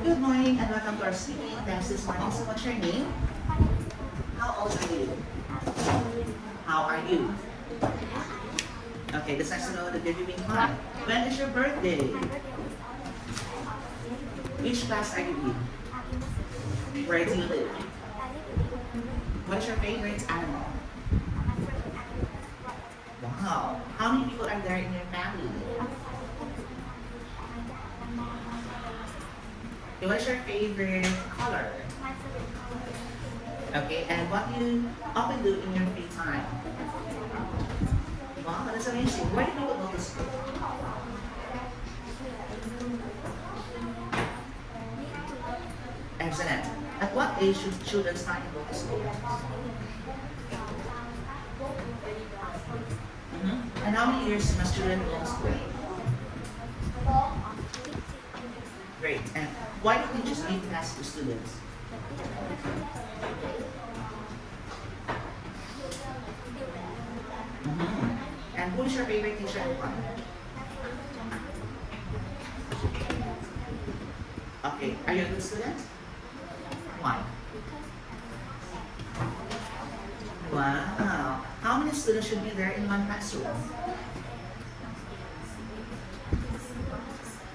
Good morning and welcome to our speaking class this morning. So what's your name? How old are you? How are you? Okay, this has to know that you're doing fine. When is your birthday? Which class are you in? Where do you live? What is your favorite animal? Wow. How many people are there in your family? Okay, what is your favorite color? Okay, and what do you often do in your free time? Wow, that's amazing. Where do people go to school? Excellent. At what age should children start to go to school? And how many years must children go to school? Great. And why do teachers give classes to students? And who is your favorite teacher and why? Okay, are you a good student? Why? Wow. How many students should be there in one classroom?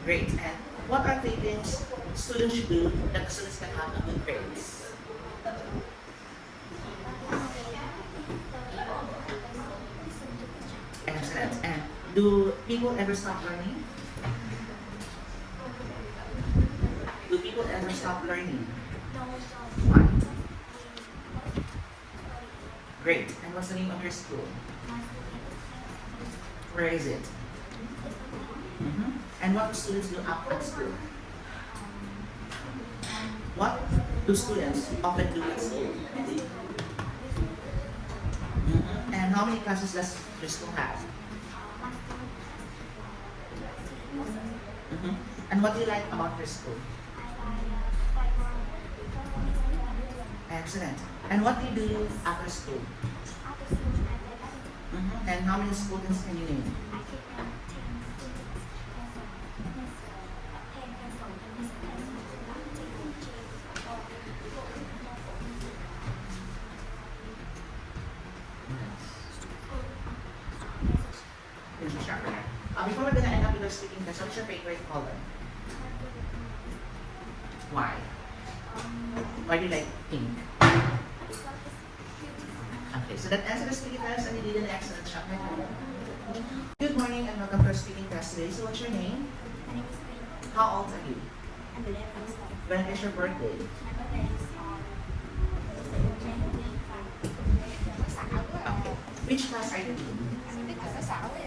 Great. And what are the things students should do that the students can have a good grades? Excellent. And do people ever stop learning? Do people ever stop learning? Why? Great. And what's the name of your school? Where is it? And what do students do after school? What do students often do at school? And how many classes does your school have? And what do you like about your school? Excellent. And what do you do after school? And how many students can you name? Before we're gonna end up with our speaking test, what's your favorite color? Why? Why do you like pink? Okay, so that answers the speaking test and you did an excellent job. Good morning and welcome to our speaking test today. So what's your name? My name is Queen. How old are you? I'm 11. When is your birthday? My birthday is Okay. Which class are you in?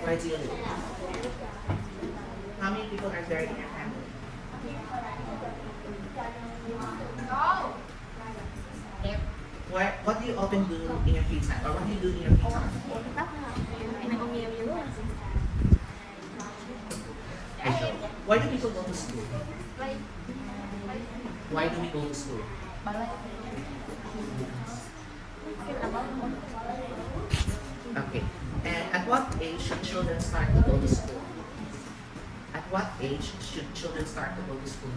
Where do you live? How many people are there in your family? What do you often do in your free time? Or what do you do in your free time? Why do people go to school? Why do we go to school? Okay. And at what age should children start to go to school? At what age should children start to go to school?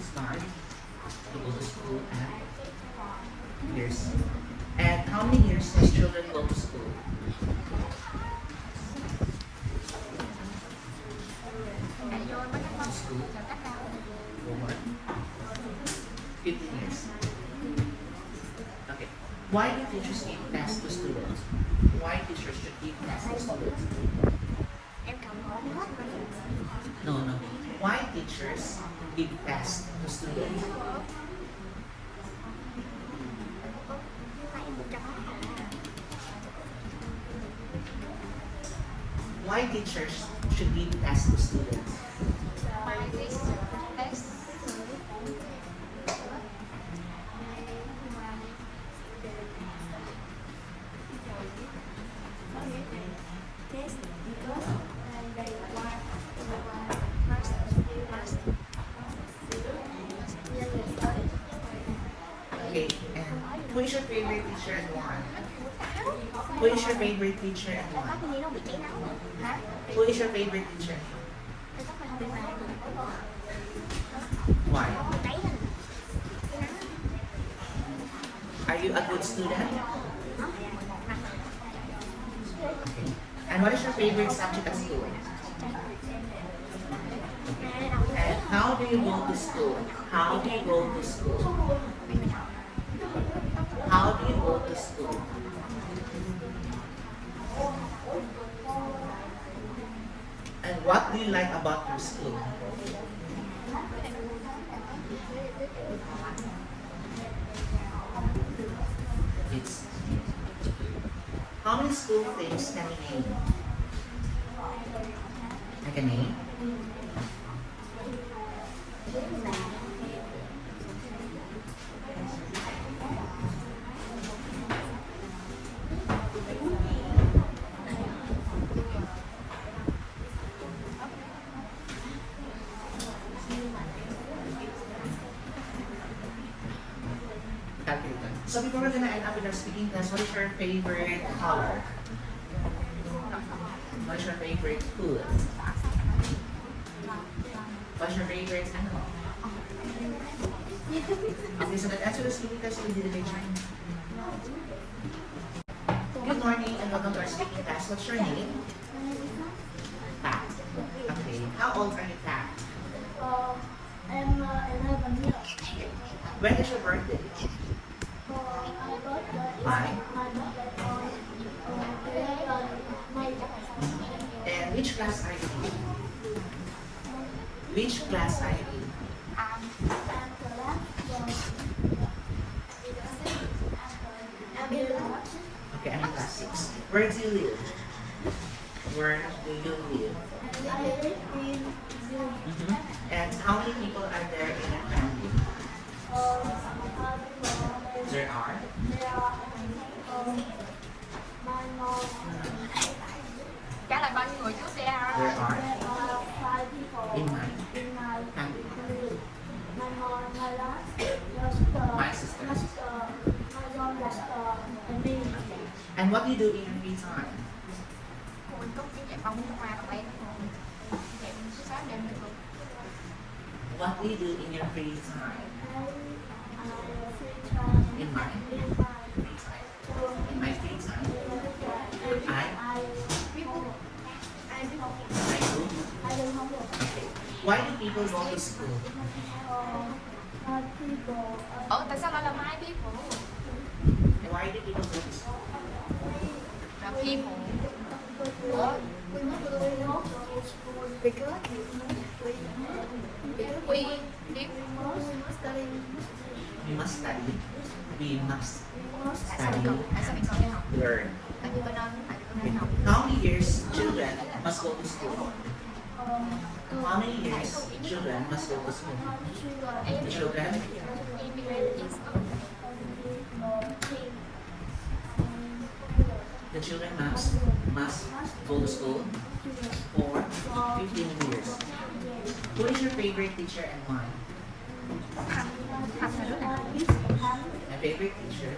Start to go to school at years. And how many years does children go to school? School? 15 years. Okay. Why do teachers give tests to students? Why teachers should give tests to students? No. Why teachers give tests to students? Why teachers should give tests to students? Okay, and who is your favorite teacher and why? Who is your favorite teacher and Có why? cái gì đâu bị cháy nắng hả? Who is your favorite teacher? Tôi chắc mày không biết mà. Why? Cháy lên. Cháy nắng. Are you a good student? And what is your favorite subject at school? And how do you go to school? How do you go to school? How do you go to school? And what do you like about your school? It's how many school things can you name? I can name. Calculator. So before we're gonna end up with our speaking test, what is your favorite color? What's your favorite food? What's your favorite animal? Okay, so that answer the speaking test will be the picture. Good morning and welcome to our speaking test. What's your name? Pat. Okay. How old are you, Pat? Em 11 years. When is your birthday? My Mine. birthday is 11 May. And which class are you in? Which class are you in? Okay, I'm in class 6. Where do you live? Where do you live? And how many people are there in a family? There are? Trả lời bao nhiêu người trước đi There à? are in my family. My sister. And what do you do in your free time? Mình tốt tiếng dạy bông hoa của em. Dạy sáng đêm được. What do you do in your free time? In my free time. In my free time, I do. Okay. Why do people go to school? Tại sao lại là mai people? And why do people go to school? Là people. We live. We must study. We must Tại sao mình cần đi học? learn. Tại vì bên phải nên học. How many years children must go to school? How many years children must go to school? The children, the children must go to school for 15 years. Who is your favorite teacher and why? Học là rất là My favorite teacher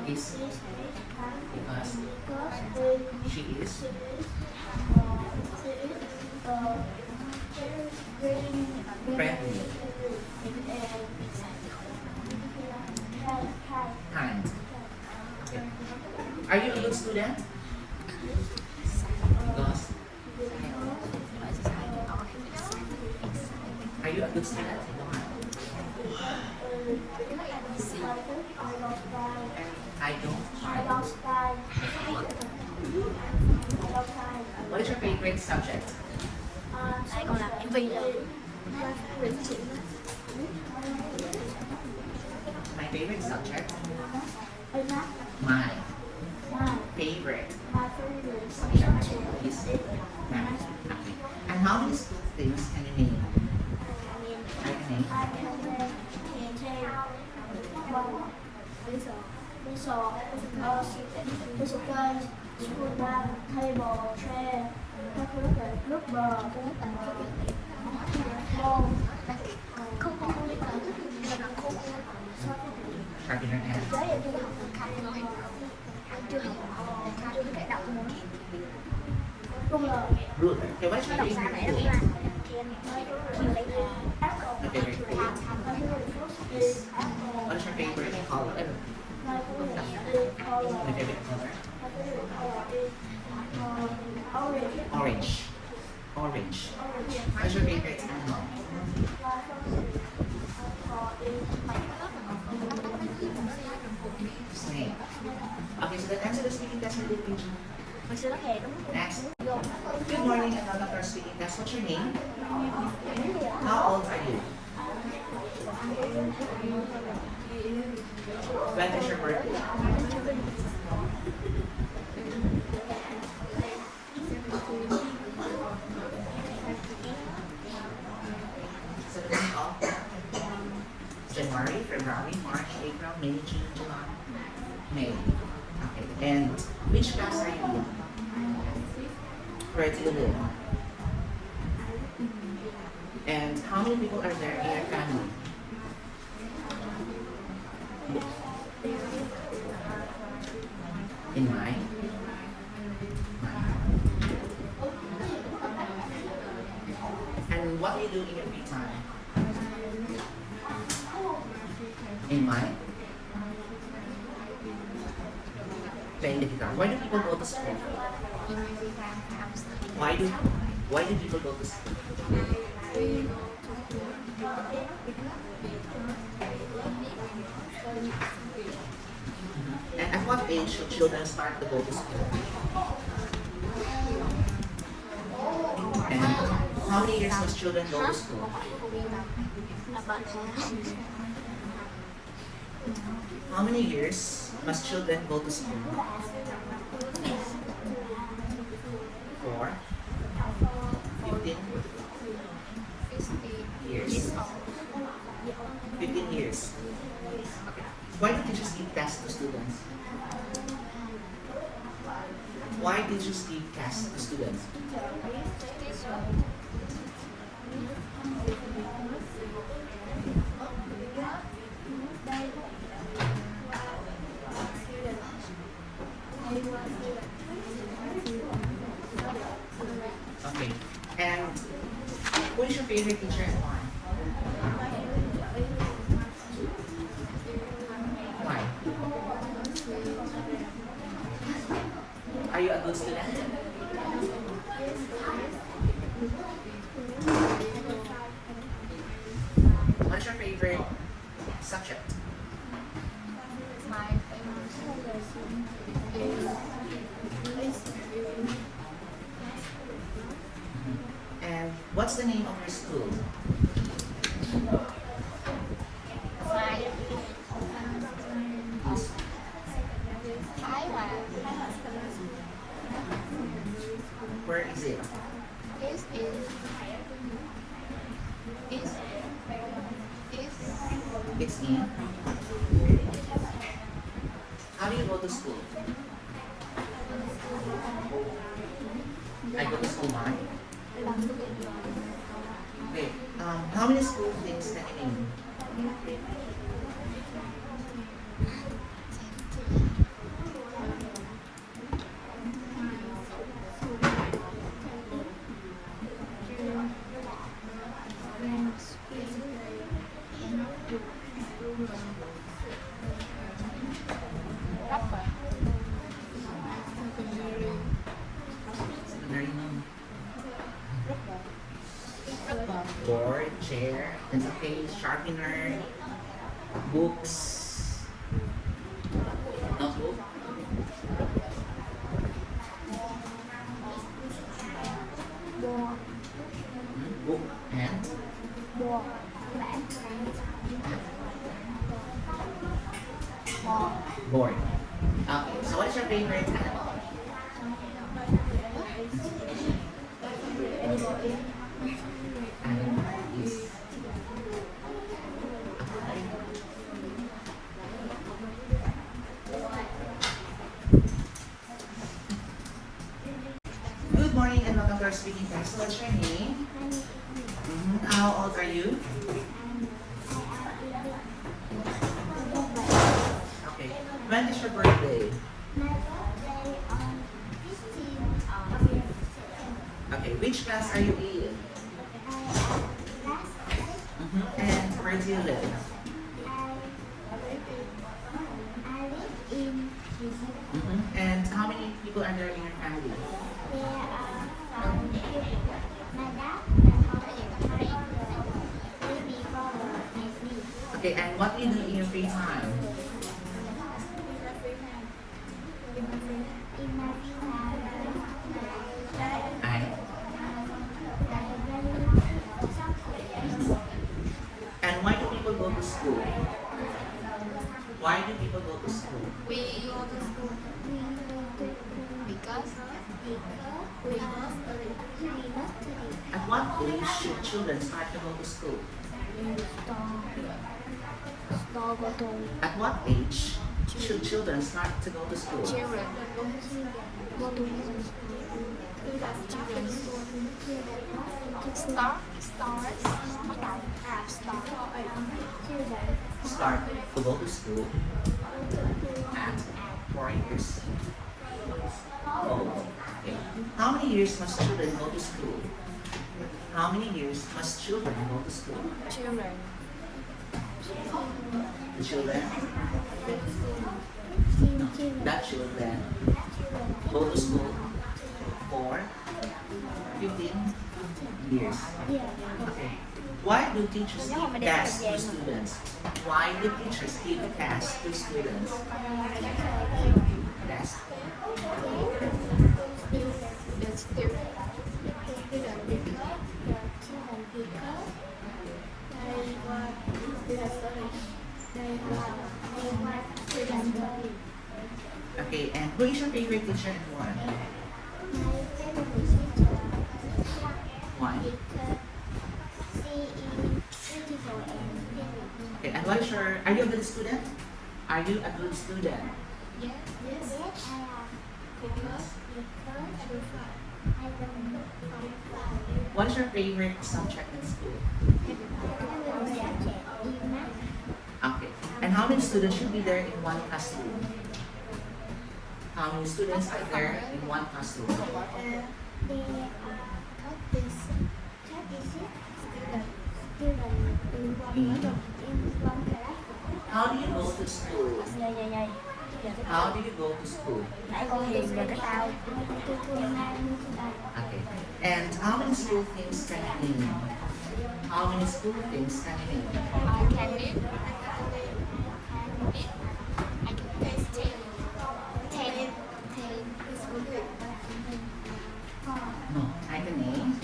is because she is friendly, kind. Okay. Are you a good student? Because are you a good student? I don't. What is your favorite subject? Đây còn làm MV nữa. My favorite subject? My My favorite subject is math. Okay. And how many school things can you name? I can name. Table, chair, các thứ về nước bờ, Sharpen your hand. chưa học Good. Okay, what is your favorite food? Your favorite food? Yes. What is your favorite color? My favorite color? Orange. Orange. What is your favorite animal? Snake. Okay, so the answer to the speaking test will be Mình sẽ hè đúng không? next. Good morning and welcome to our speaking test. What's your name? How old are you? When is your birthday? So the name of January, February, March, April, May, June, July, May. Okay, and which class are you in? Where do you live? And how many people are there in your family? In mine? And what do you do in your free time? In mine? Playing the guitar. Why do people go to school? Why do people go to school? And at what age should children start to go to school? And how many years must children go to school? How many years must children go to school? 4, 15 years. 15 years. Okay. Why do teachers give tests to students? Why did you give tests to students? Okay. And who is your favorite teacher and why? Why? Are you a good student? What's your favorite subject? My favorite is And what's the name of your school? my Thái Hòa. Where is it? Is It's in. How do you go to school? I go to school mine. Wait, how many school things can you name? rapper. Secondary name. Board, chair, pencil case, sharpener, books, notebook. Book and board. Okay, so what is your favorite animal? Animal is Good morning and welcome to our speaking test. What's your name? How old are you? Okay. When is your birthday? Okay. Which class are you in? And where do you live? And how many people are there in your family? Okay, and what do you do in your free time? I, and why do people go to school? Why do people go to school? We go to school because At what age should children start to go to school? At what age should children start to go to school? children start bắt đầu Start to go to school at 4 years old. Okay. How many years must children go to school? How many years must children go to school? children The children, that children go to school for 15 years. Okay. Why do teachers give tasks to students? Why do teachers give tasks to students? Tasks. the student Okay, and who is your favorite teacher and why? Why? Okay, and what is your, are you a good student? Are you a good student? What is your favorite subject in school? Okay, and how many students should be there in one classroom? How many students are there in one classroom? How do you go to school? How do you go to school? Nãy con hiền về cái tao. Okay. And how many school things can you name? How many school things can you name? I can read I can taste 10 No, I can name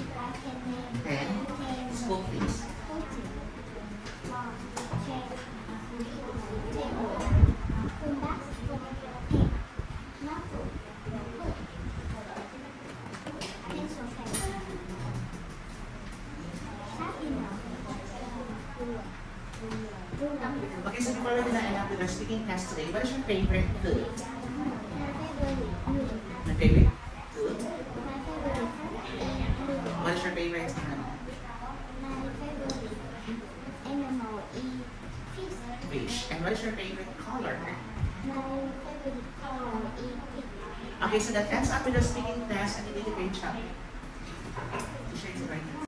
10 school things. Okay, so before we end up with our speaking class today, what is your favorite food? My favorite food? What is your favorite fish? And what is your favorite color? Okay, so that ends up with our speaking class and you did a great job. Teacher is right now.